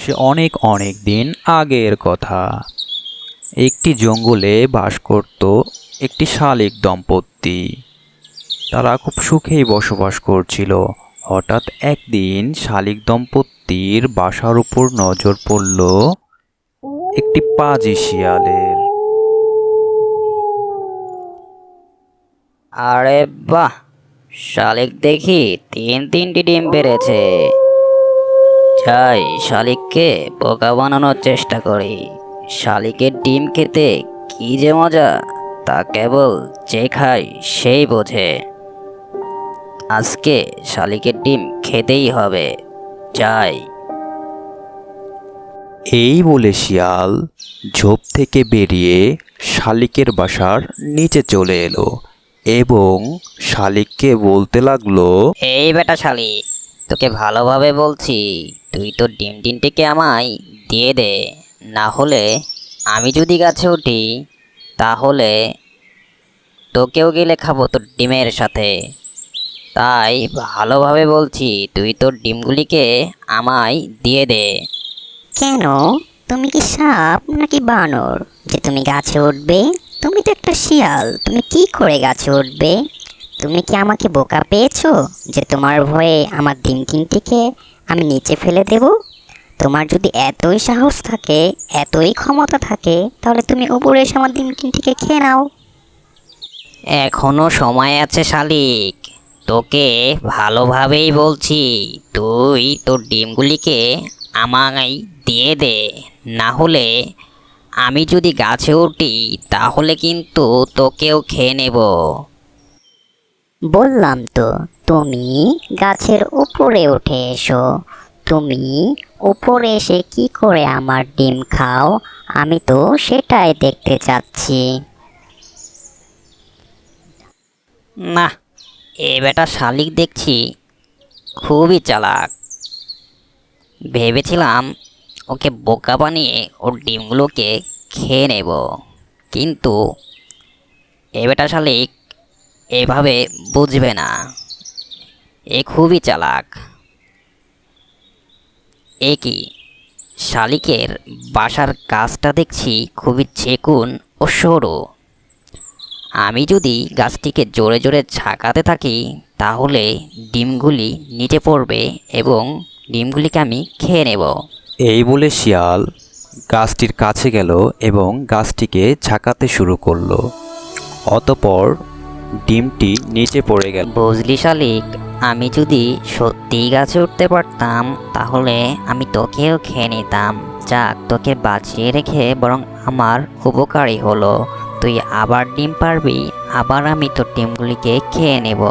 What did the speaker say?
সে অনেক অনেক দিন আগের কথা। একটি জঙ্গলে বাস করত একটি শালিক দম্পতি। তারা খুব সুখেই বসবাস করছিল। হঠাৎ একদিন শালিক দম্পতির বাসার উপর নজর পড়ল একটি পাজি শিয়ালের। আরে বাহ, শালিক দেখি তিনটি ডিম পেড়েছে। যাই শালিককে বোকা বানানোর চেষ্টা করি। শালিকের ডিম খেতে কি যে মজা, তা কেবল যে খায় সেই বোঝে। আজকে শালিকের ডিম খেতেই হবে। যাই। এই বলে শিয়াল ঝোপ থেকে বেরিয়ে শালিকের বাসার নিচে চলে এলো এবং শালিককে বলতে লাগলো, এই বেটা শালিক, তোকে ভালোভাবে বলছি, তুই তোর ডিম তিনটিকে আমায় দিয়ে দে। না হলে আমি যদি গাছে উঠি, তাহলে তোকেও গেলে খাবো তোর ডিমের সাথে। তাই ভালোভাবে বলছি, তুই তোর ডিমগুলিকে আমায় দিয়ে দে। কেন? তুমি কি সাপ নাকি বানর যে তুমি গাছে উঠবে? তুমি তো একটা শিয়াল, তুমি কি করে গাছে উঠবে? তুমি কি আমাকে বোকা পেয়েছো যে তোমার ভয়ে আমার ডিম তিনটিকে আমি নিচে ফেলে দেব? তোমার যদি এতই সাহস থাকে, এতই ক্ষমতা থাকে, তাহলে তুমি উপরে এসে আমার ডিম তিনটিকে খেয়ে নাও। এখনো সময় আছে শালিক, তোকে ভালোভাবেই বলছি, তুই তোর ডিমগুলিকে আমায় দিয়ে দে। না হলে আমি যদি গাছে উঠি, তাহলে কিন্তু তোকেও খেয়ে নেব। বললাম তো, তুমি গাছের উপরে উঠে এসো। তুমি উপরে এসে কি করে আমার ডিম খাও, আমি তো সেটাই দেখতে চাচ্ছি। না, এ বেটা শালিক দেখছি খুবই চালাক। ভেবেছিলাম ওকে বোকা বানিয়ে ওর ডিমগুলোকে খেয়ে নেব, কিন্তু এ বেটা শালিক এভাবে বুঝবে না। এ খুবই চালাক। এ কি, শালিকের বাসার গাছটা দেখছি খুবই চিকন ও সরু। আমি যদি গাছটিকে জোরে জোরে ঝাঁকাতে থাকি, তাহলে ডিমগুলি নিচে পড়বে এবং ডিমগুলিকে আমি খেয়ে নেব। এই বলে শিয়াল গাছটির কাছে গেল এবং গাছটিকে ঝাঁকাতে শুরু করলো। অতঃপর ডিমটি নিচে পড়ে গেল। বুঝলি শালিক, আমি যদি সত্যিই গাছে উঠতে পারতাম, তাহলে আমি তোকেও খেয়ে নিতাম। যাক, তোকে বাঁচিয়ে রেখে বরং আমার উপকারই হলো। তুই আবার ডিম পারবি, আবার আমি তোর ডিমগুলিকে খেয়ে নেব।